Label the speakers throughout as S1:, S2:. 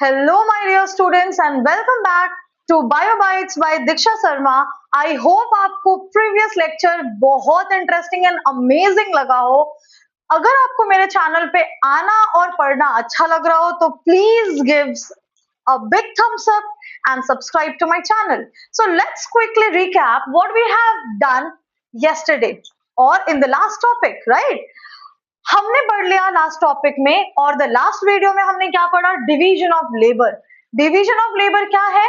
S1: Hello, my dear students, and welcome back to BioBytes by Diksha Sharma. I hope आपको previous lecture बहुत interesting and amazing लगा हो. अगर आपको मेरे चैनल पे आना और पढ़ना अच्छा लग रहा हो तो please give a big thumbs up and subscribe to my channel. So let's quickly recap what we have done yesterday or in the last topic, right? हमने पढ़ लिया लास्ट टॉपिक में और द लास्ट वीडियो में हमने क्या पढ़ा? Division of labour. Division of labour क्या है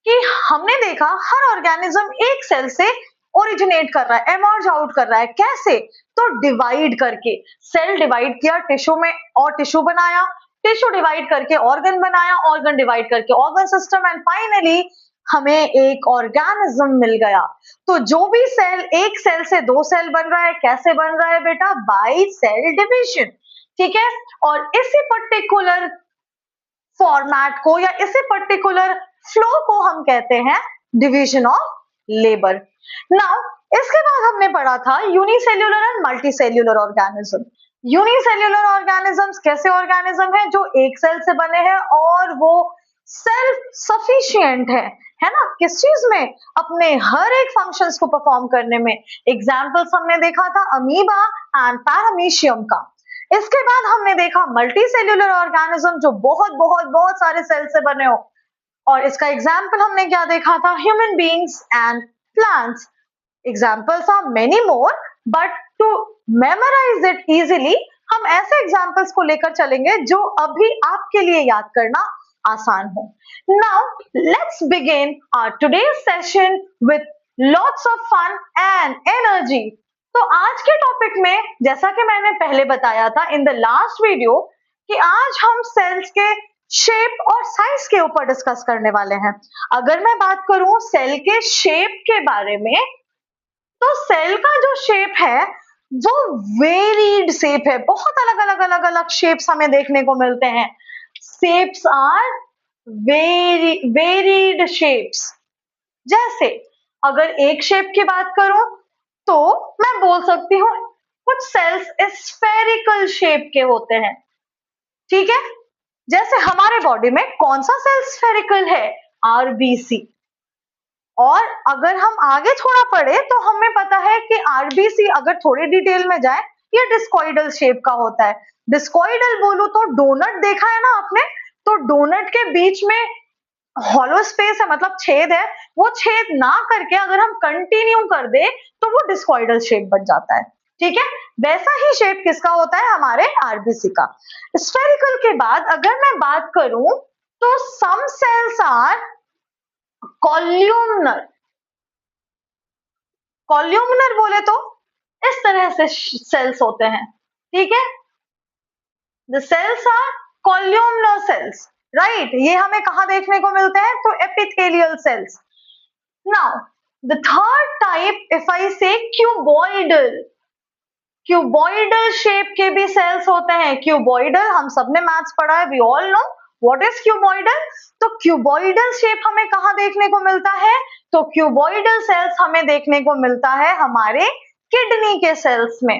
S1: कि हमने देखा हर ऑर्गेनिज्म एक सेल से ओरिजिनेट कर रहा है, एमर्ज आउट कर रहा है. कैसे? तो डिवाइड करके. सेल डिवाइड किया टिश्यू में और टिश्यू बनाया, टिश्यू डिवाइड करके ऑर्गन बनाया, ऑर्गन डिवाइड करके ऑर्गन सिस्टम, एंड फाइनली हमें एक ऑर्गेनिज्म मिल गया. तो जो भी सेल एक सेल से दो सेल बन रहा है, कैसे बन रहा है बेटा? By cell division. ठीक है. और इसी पर्टिकुलर फॉर्मेट को या इसी पर्टिकुलर फ्लो को हम कहते हैं डिवीजन ऑफ लेबर. नाउ इसके बाद हमने पढ़ा था unicellular and multicellular organism. Unicellular organisms कैसे ऑर्गेनिज्म है? जो एक सेल से बने हैं और वो सेल्फ सफिशिएंट है ना? किस चीज में? अपने हर एक फंक्शंस को परफॉर्म करने में. एग्जाम्पल्स हमने देखा था अमीबा एंड पैरामीशियम का. इसके बाद हमने देखा मल्टी सेल्यूलर ऑर्गेनिज्म जो बहुत बहुत बहुत सारे सेल से बने हो, और इसका एग्जाम्पल हमने क्या देखा था? Human beings and plants. Examples are many more, but to memorise it easily हम ऐसे एग्जाम्पल्स को लेकर चलेंगे जो अभी आपके लिए याद करना आसान हो. Now let's begin our today's session with lots of fun and energy. तो आज के टॉपिक में जैसा कि मैंने पहले बताया था इन द लास्ट वीडियो कि आज हम सेल्स के शेप और साइज के ऊपर डिस्कस करने वाले हैं. अगर मैं बात करूं सेल के शेप के बारे में, तो सेल का जो शेप है वो वेरीड शेप है. बहुत अलग अलग शेप्स हमें देखने को मिलते हैं. Shapes are varied shapes. जैसे अगर एक शेप की बात करूं तो मैं बोल सकती हूँ कुछ सेल्स स्फेरिकल शेप के होते हैं. ठीक है. जैसे हमारे बॉडी में कौन सा सेल स्फेरिकल है? आरबीसी. और अगर हम आगे थोड़ा पढ़े तो हमें पता है कि आरबीसी अगर थोड़े डिटेल में जाए ये डिस्कॉइडल शेप का होता है. डिस्कॉइडल बोलूं तो डोनट देखा है ना आपने? तो डोनट के बीच में हॉलो स्पेस है, मतलब छेद है. वो छेद ना करके अगर हम कंटिन्यू कर दे तो वो डिस्कॉइडल शेप बन जाता है. ठीक है. वैसा ही शेप किसका होता है? हमारे आरबीसी का. स्फेरिकल के बाद अगर मैं बात करूं तो सम सेल्स आर कॉल्यूमनर. कॉल्यूमनर बोले तो इस तरह से सेल्स होते हैं. ठीक है. The cells are columnar cells, right. ये हमें कहा देखने को मिलते हैं? तो epithelial cells. Now the third type if I say cuboidal. Cuboidal shape के भी सेल्स होते हैं. क्यूबॉइडल हम सबने मैथ्स पढ़ा है, we all know what is cuboidal. तो क्यूबॉइडल शेप हमें कहाँ देखने को मिलता है? तो क्यूबॉइडल सेल्स हमें देखने को मिलता है हमारे किडनी के सेल्स में.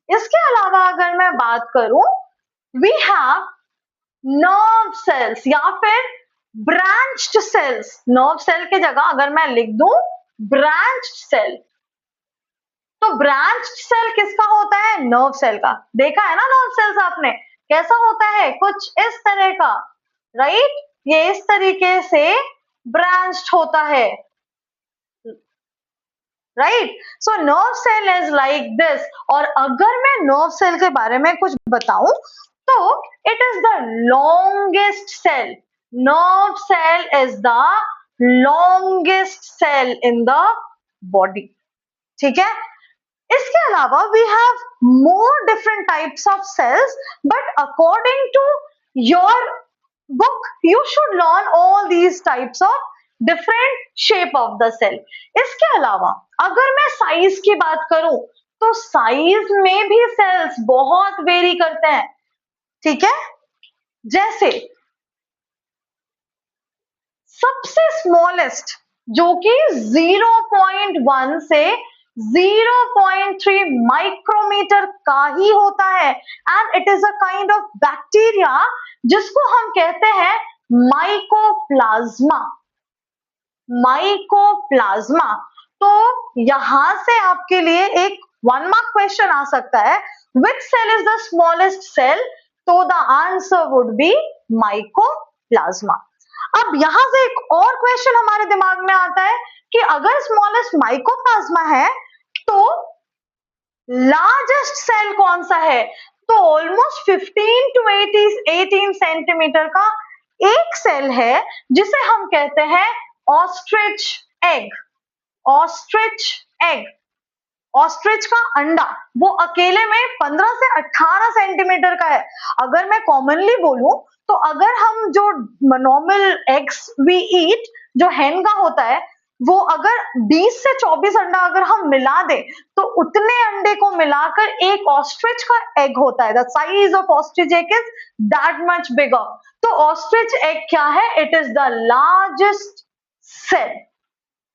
S1: इसके अलावा अगर मैं बात करूं वी हैव नर्व सेल्स या फिर ब्रांच्ड सेल्स. नर्व सेल की जगह अगर मैं लिख दूं ब्रांच्ड सेल, तो ब्रांच्ड सेल किसका होता है? नर्व सेल का. देखा है ना नर्व सेल्स आपने? कैसा होता है? कुछ इस तरह का, राइट. ये इस तरीके से ब्रांच्ड होता है, right. So nerve cell is like this. और अगर मैं नर्व सेल के बारे में कुछ बताऊं तो it is the longest cell. Nerve cell is the longest cell in the body. ठीक है. इसके अलावा we have more different types of cells, but according to your book you should learn all these types of different shape of the cell. इसके अलावा अगर मैं size की बात करूं तो साइज में भी सेल्स बहुत वेरी करते हैं. ठीक है. जैसे सबसे स्मॉलेस्ट जो कि 0.1 से 0.3 माइक्रोमीटर का ही होता है, and it is a kind of bacteria जिसको हम कहते हैं माइकोप्लाज्मा, माइकोप्लाज्मा। तो यहां से आपके लिए एक 1 मार्क क्वेश्चन आ सकता है, which cell is the smallest cell, तो the answer would be mycoplasma. अब यहां से एक और क्वेश्चन हमारे दिमाग में आता है कि अगर स्मॉलेस्ट माइकोप्लाज्मा है तो लार्जेस्ट सेल कौन सा है, तो ऑलमोस्ट 15 टू 18 सेंटीमीटर का एक सेल है जिसे हम कहते हैं ostrich egg, ostrich egg, ostrich का अंडा। वो अकेले में 15 से 18 सेंटीमीटर का है। अगर मैं कॉमनली बोलूं तो अगर हम जो नॉर्मल एग्स वी ईट, जो हेन का होता है, वो अगर 20 से 24 अंडा अगर हम मिला दें तो उतने अंडे को मिलाकर एक ऑस्ट्रिच का एग होता है। The size of ostrich egg is that much bigger. तो ऑस्ट्रिच एग क्या है, it is the largest cell.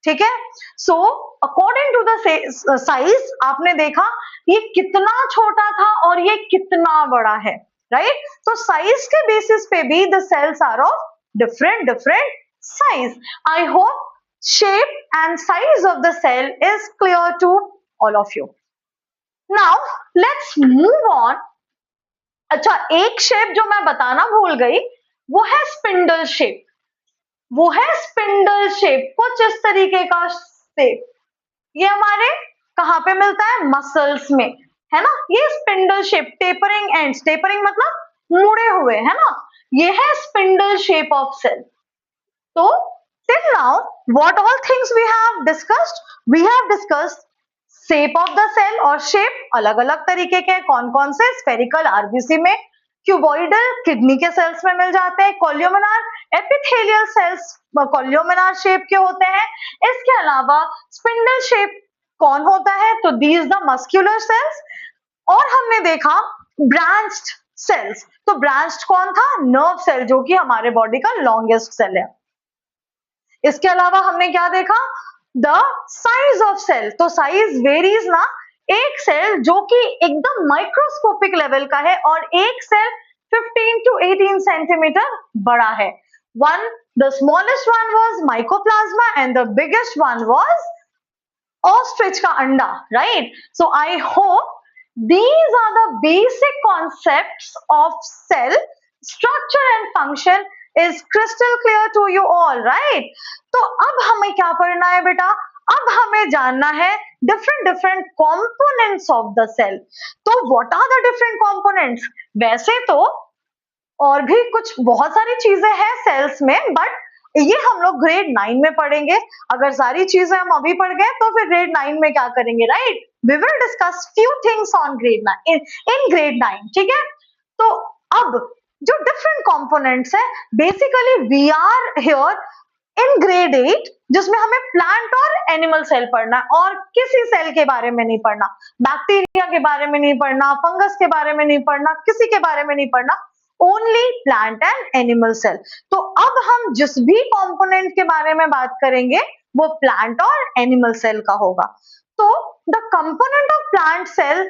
S1: ठीक है, so according to the size आपने देखा ये कितना छोटा था और ये कितना बड़ा है, राइट। तो साइज के बेसिस पे भी the cells are of different different size. I hope shape and size of the cell is clear to all of you. Now let's move on. अच्छा, एक शेप जो मैं बताना भूल गई वो है स्पिंडल शेप, वो है स्पिंडल शेप, कुछ इस तरीके का शेप। ये हमारे कहां पे मिलता है, मसल्स में, है ना। ये spindle shape, tapering ends, tapering मतलब मुड़े हुए, है ना। ये है स्पिंडल शेप ऑफ सेल। तो till now what all things we have discussed, we have discussed shape of the cell, और shape अलग अलग तरीके के, कौन कौन से, स्फेरिकल आरबीसी में, क्यूबॉइडल किडनी के सेल्स में मिल जाते हैं, कोलियोमिनार एपिथेलियल सेल्स कोलियोमिनार शेप के होते हैं। इसके अलावा स्पिंडल शेप कौन होता है, तो दीज द मस्कुलर सेल्स। और हमने देखा ब्रांच्ड सेल्स, तो ब्रांच्ड कौन था, नर्व सेल, जो कि हमारे बॉडी का लॉन्गेस्ट सेल है। इसके अलावा हमने क्या देखा, द साइज ऑफ सेल, तो साइज वेरीज ना, एक सेल जो कि एकदम माइक्रोस्कोपिक लेवल का है और एक सेल 15 टू 18 सेंटीमीटर बड़ा है। One, the smallest one was mycoplasma and the biggest one was ostrich का अंडा, right. So I hope these are the basic concepts of cell structure and function is crystal clear to you all, right? तो अब हमें क्या पढ़ना है बेटा, अब हमें जानना है different different components of the cell। तो what are the different components? वैसे तो और भी कुछ बहुत सारी चीजें हैं सेल्स में, बट ये हम लोग ग्रेड 9 में पढ़ेंगे। अगर सारी चीजें हम अभी पढ़ गए तो फिर ग्रेड 9 में क्या करेंगे, right. We will discuss few things on grade 9 in grade 9, ठीक है। तो अब जो डिफरेंट कंपोनेंट्स है, basically we are here in grade 8, जिसमें हमें प्लांट और एनिमल सेल पढ़ना है और किसी सेल के बारे में नहीं पढ़ना, बैक्टीरिया के बारे में नहीं पढ़ना, फंगस के बारे में नहीं पढ़ना, किसी के बारे में नहीं पढ़ना, only plant and animal cell. तो अब हम जिस भी कंपोनेंट के बारे में बात करेंगे वो प्लांट और एनिमल सेल का होगा। तो the component of plant cell,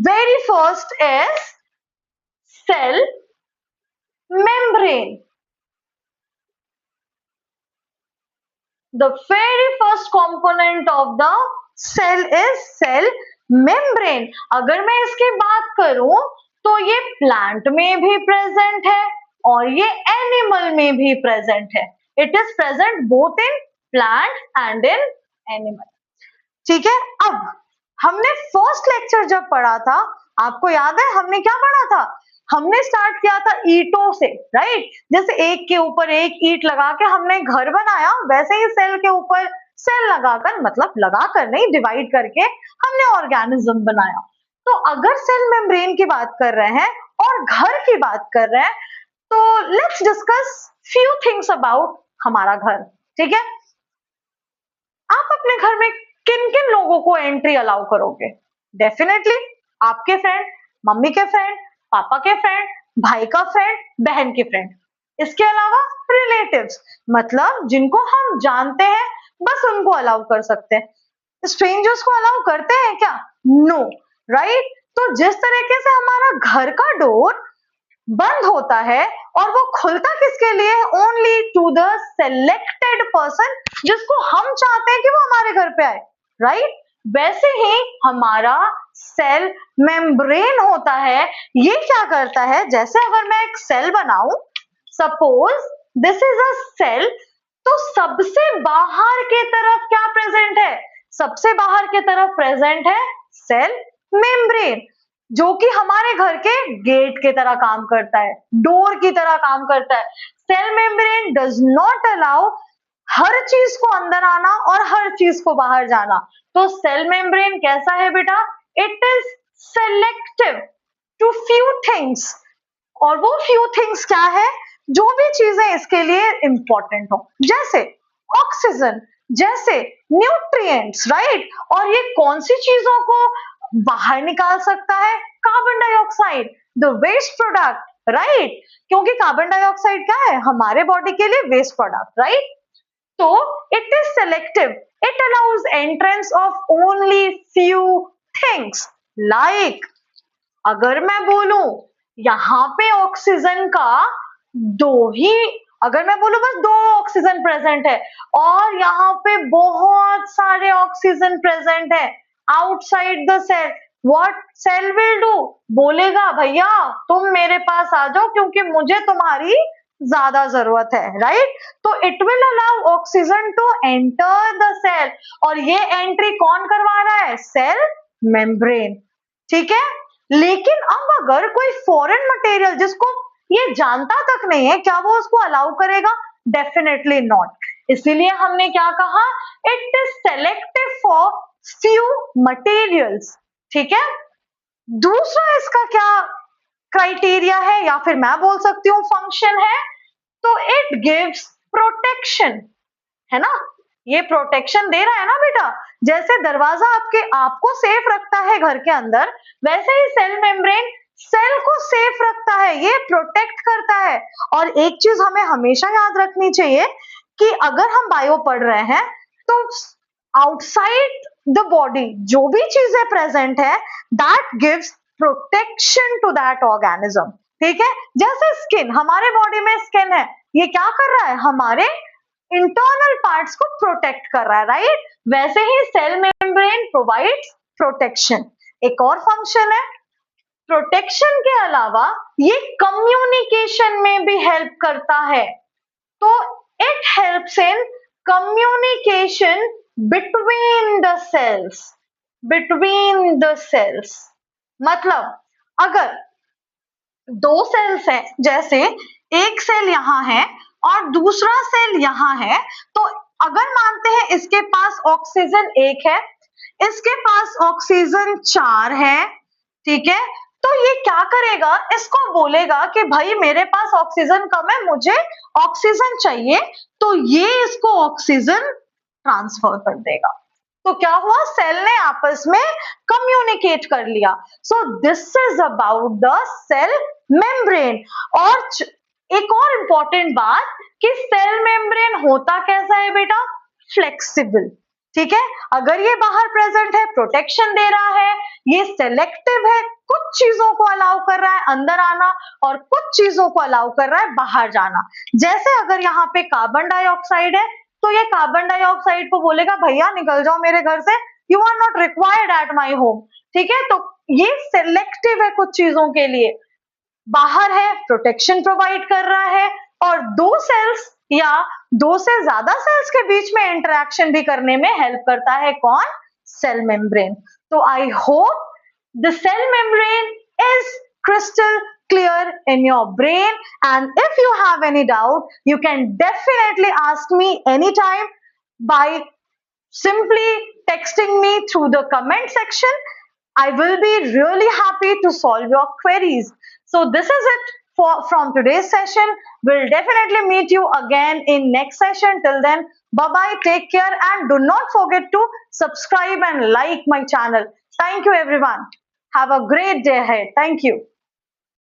S1: very first is cell membrane. The very first component of the cell is cell membrane। अगर मैं इसकी बात करूं तो ये प्लांट में भी प्रेजेंट है और ये एनिमल में भी प्रेजेंट है। It is present both in plant and in animal, ठीक है। अब हमने फर्स्ट लेक्चर जब पढ़ा था, आपको याद है हमने क्या पढ़ा था, हमने स्टार्ट किया था ईंटों से, राइट। जैसे एक के ऊपर एक ईंट लगा के हमने घर बनाया, वैसे ही सेल के ऊपर सेल लगाकर, मतलब लगाकर नहीं, डिवाइड करके हमने ऑर्गेनिज्म बनाया। तो अगर सेल मेम्ब्रेन की बात कर रहे हैं और घर की बात कर रहे हैं, तो let's discuss few things about हमारा घर, ठीक है। आप अपने घर में किन किन लोगों को एंट्री अलाउ करोगे? डेफिनेटली आपके फ्रेंड, मम्मी के फ्रेंड, पापा के फ्रेंड, भाई का फ्रेंड, बहन के फ्रेंड। इसके अलावा रिलेटिव्स, मतलब जिनको हम जानते हैं बस उनको अलाउ कर सकते हैं। स्ट्रेंजर्स को अलाउ करते हैं क्या? No, right. तो जिस तरीके से हमारा घर का डोर बंद होता है और वो खुलता किसके लिए? Only to the selected person, जिसको हम चाहते हैं कि वो हमारे घर पे आए, राइट? वैसे ही हमारा सेल मेम्ब्रेन होता है, ये क्या करता है, जैसे अगर मैं एक सेल बनाऊं, suppose this is a cell, तो सबसे बाहर के तरफ क्या प्रेजेंट है? सबसे बाहर के तरफ प्रेजेंट है सेल मेम्ब्रेन, जो कि हमारे घर के गेट की तरह काम करता है, डोर की तरह काम करता है। Cell membrane does not allow हर चीज को अंदर आना और हर चीज को बाहर जाना। तो सेल मेम्ब्रेन कैसा है बेटा? It is selective to few things, और वो फ्यू थिंग्स क्या है? जो भी चीजें इसके लिए इंपॉर्टेंट हो, जैसे ऑक्सीजन, जैसे न्यूट्रिएंट्स, राइट? और ये कौन सी चीजों को बाहर निकाल सकता है? Carbon dioxide, the waste product, right? क्योंकि कार्बन डाइऑक्साइड क्या है? हमारे बॉडी के लिए वेस्ट प्रोडक्ट, राइट? तो it is selective, it allows entrance of only few things, like अगर मैं बोलूं यहाँ पे ऑक्सीजन का दो ही, अगर मैं बोलूं बस दो ऑक्सीजन प्रेजेंट है और यहाँ पे बहुत सारे ऑक्सीजन प्रेजेंट है outside the cell, what cell will do? बोलेगा भैया तुम मेरे पास आ जाओ क्योंकि मुझे तुम्हारी ज्यादा जरूरत है, राइट? तो it will allow oxygen to enter the cell, और ये एंट्री कौन करवा रहा है? सेल मेम्ब्रेन, ठीक है? लेकिन अब अगर कोई फॉरेन मटेरियल जिसको ये जानता तक नहीं है, क्या वो उसको अलाउ करेगा? Definitely not. इसीलिए हमने क्या कहा? It is selective for few materials, ठीक है? दूसरा इसका क्या क्राइटेरिया है, या फिर मैं बोल सकती हूँ फंक्शन है, तो इट गिव्स प्रोटेक्शन, है ना? ये प्रोटेक्शन दे रहा है ना बेटा, जैसे दरवाजा आपको सेफ रखता है घर के अंदर, वैसे ही सेल मेम्ब्रेन सेल को सेफ रखता है, ये प्रोटेक्ट करता है। और एक चीज हमें हमेशा याद रखनी चाहिए कि अगर हम बायो पढ़ रहे हैं तो आउटसाइड द बॉडी जो भी चीजें प्रेजेंट है, that gives protection to that organism, ठीक है? जैसे स्किन, हमारे बॉडी में स्किन है, ये क्या कर रहा है? हमारे इंटरनल पार्ट्स को प्रोटेक्ट कर रहा है, राइट? वैसे ही सेल मेम्ब्रेन प्रोवाइड्स प्रोटेक्शन। एक और फंक्शन है, प्रोटेक्शन के अलावा ये कम्युनिकेशन में भी हेल्प करता है, तो it helps in communication between the cells, between the cells. मतलब अगर दो सेल्स हैं, जैसे एक सेल यहाँ है और दूसरा सेल यहाँ है, तो अगर मानते हैं इसके पास ऑक्सीजन 1 है, इसके पास ऑक्सीजन 4 है, ठीक है? तो ये क्या करेगा? इसको बोलेगा कि भाई मेरे पास ऑक्सीजन कम है, मुझे ऑक्सीजन चाहिए, तो ये इसको ऑक्सीजन ट्रांसफर कर देगा। तो क्या हुआ? सेल ने आपस में कम्युनिकेट कर लिया। So this is about the cell membrane. और एक और इंपॉर्टेंट बात कि सेल मेम्ब्रेन होता कैसा है बेटा? फ्लेक्सिबल, ठीक है? अगर ये बाहर प्रेजेंट है, प्रोटेक्शन दे रहा है, ये सेलेक्टिव है, कुछ चीजों को अलाउ कर रहा है अंदर आना और कुछ चीजों को अलाउ कर रहा है बाहर जाना। जैसे अगर यहाँ पे कार्बन डाइऑक्साइड है, तो ये कार्बन डाइऑक्साइड को बोलेगा भैया निकल जाओ मेरे घर से, you are not required at my home, ठीक है? तो ये सिलेक्टिव है कुछ चीजों के लिए, बाहर है, प्रोटेक्शन प्रोवाइड कर रहा है, और दो सेल्स या दो से ज्यादा सेल्स के बीच में इंटरेक्शन भी करने में हेल्प करता है कौन? Cell membrane. तो I hope the cell membrane is crystal clear in your brain, and if you have any doubt you can definitely ask me anytime by simply texting me through the comment section. I will be really happy to solve your queries. So this is it from today's session. We'll definitely meet you again in next session. Till then, bye bye, take care, and do not forget to subscribe and like my channel. Thank you everyone. Have a great day ahead. Thank you.